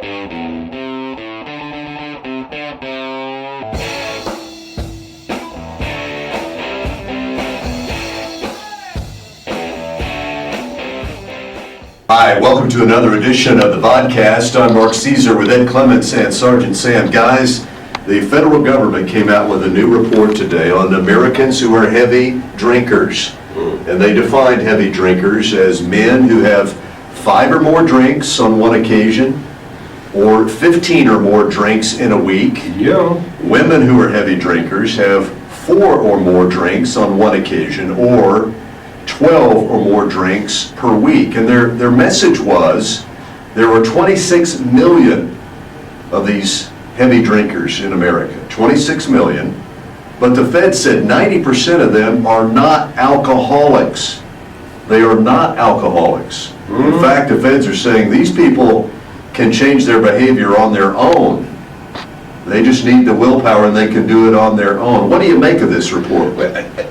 Hi, welcome to another edition of the Vodcast. I'm Mark Caesar with Ed Clements and Sergeant Sam. Guys, the federal government came out with a new report today on Americans who are heavy drinkers. And they defined heavy drinkers as men who have 5 or more drinks on one occasion, or 15 or more drinks in a week. Yeah. Women who are heavy drinkers have 4 or more drinks on one occasion, or 12 or more drinks per week. And their message was there were 26 million of these heavy drinkers in America, 26 million, but the Fed said 90% of them are not alcoholics. They are not alcoholics. In fact, the Feds are saying these people can change their behavior on their own. They just need the willpower and they can do it on their own. What do you make of this report?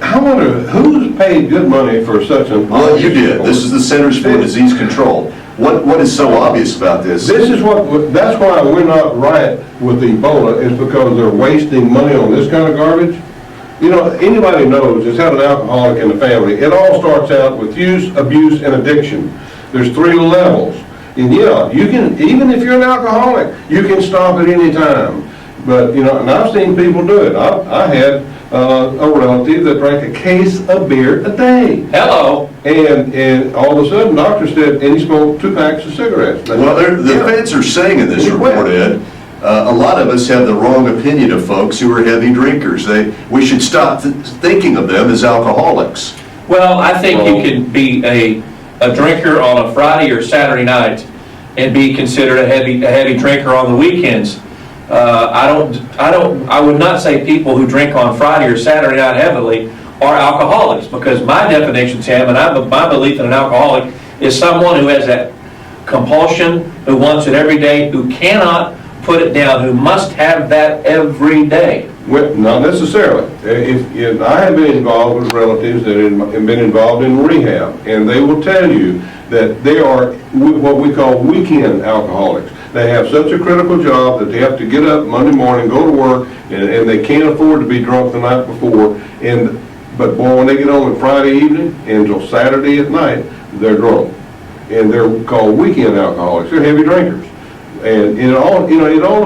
I wonder who's paid good money for such a... Well, you did. This is the Centers for Disease Control. What is so obvious about this? That's why we're not right with Ebola, is because they're wasting money on this kind of garbage. You know, anybody knows that's had an alcoholic in the family. It all starts out with use, abuse, and addiction. There's 3 levels. And yeah, you can, even if you're an alcoholic, you can stop at any time. But, you know, and I've seen people do it. I had a relative that drank a case of beer a day. Hello. And all of a sudden, doctor said, and he smoked 2 packs of cigarettes. Well, the Feds are saying in this report, Ed, a lot of us have the wrong opinion of folks who are heavy drinkers. We should stop thinking of them as alcoholics. Well, I think you can be a drinker on a Friday or Saturday night and be considered a heavy drinker on the weekends. I would not say people who drink on Friday or Saturday night heavily are alcoholics, because my definition, Sam, and my belief in an alcoholic is someone who has that compulsion, who wants it every day, who cannot put it down, who must have that every day. Well, not necessarily. If I have been involved with relatives that have been involved in rehab, and they will tell you that they are what we call weekend alcoholics. They have such a critical job that they have to get up Monday morning, go to work, and they can't afford to be drunk the night before. But boy, when they get home on Friday evening until Saturday at night, they're drunk, and they're called weekend alcoholics. They're heavy drinkers, and it all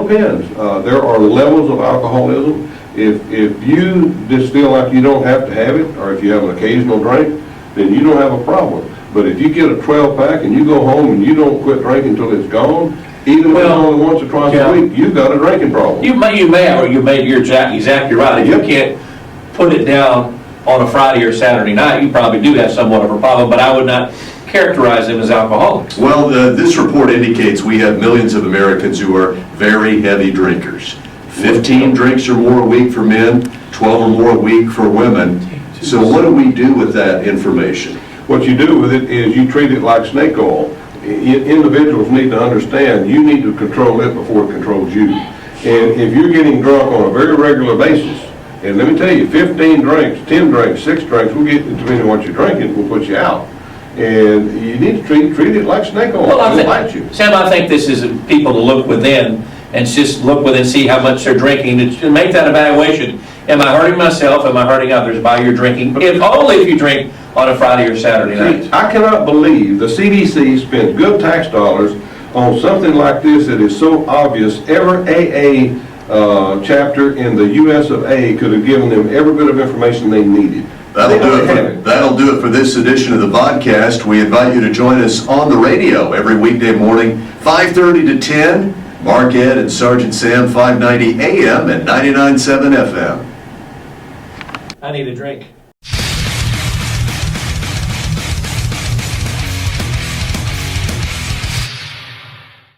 depends. There are levels of alcoholism. If you just feel like you don't have to have it, or if you have an occasional drink, then you don't have a problem. But if you get a 12-pack and you go home and you don't quit drinking until it's gone, even if it's only once or twice a week, you've got a drinking problem. You're exactly right. If you can't put it down on a Friday or Saturday night, you probably do have somewhat of a problem, but I would not characterize them as alcoholics. Well, this report indicates we have millions of Americans who are very heavy drinkers. 15 drinks or more a week for men, 12 or more a week for women. So what do we do with that information? What you do with it is you treat it like snake oil. Individuals need to understand you need to control it before it controls you. And if you're getting drunk on a very regular basis, and let me tell you, 15 drinks, 10 drinks, 6 drinks, we'll get, depending on what you're drinking, will put you out. And you need to treat it like snake oil. It'll bite you. Sam, I think this is people to look within and just look within and see how much they're drinking and make that evaluation. Am I hurting myself? Am I hurting others by your drinking? Only if you drink on a Friday or Saturday night. I cannot believe the CDC spent good tax dollars on something like this that is so obvious. Every AA chapter in the US of A could have given them every bit of information they needed. That'll do it for this edition of the Vodcast. We invite you to join us on the radio every weekday morning, 5:30 to 10. Mark, Ed, and Sergeant Sam, 590 AM and 99.7 FM. I need a drink.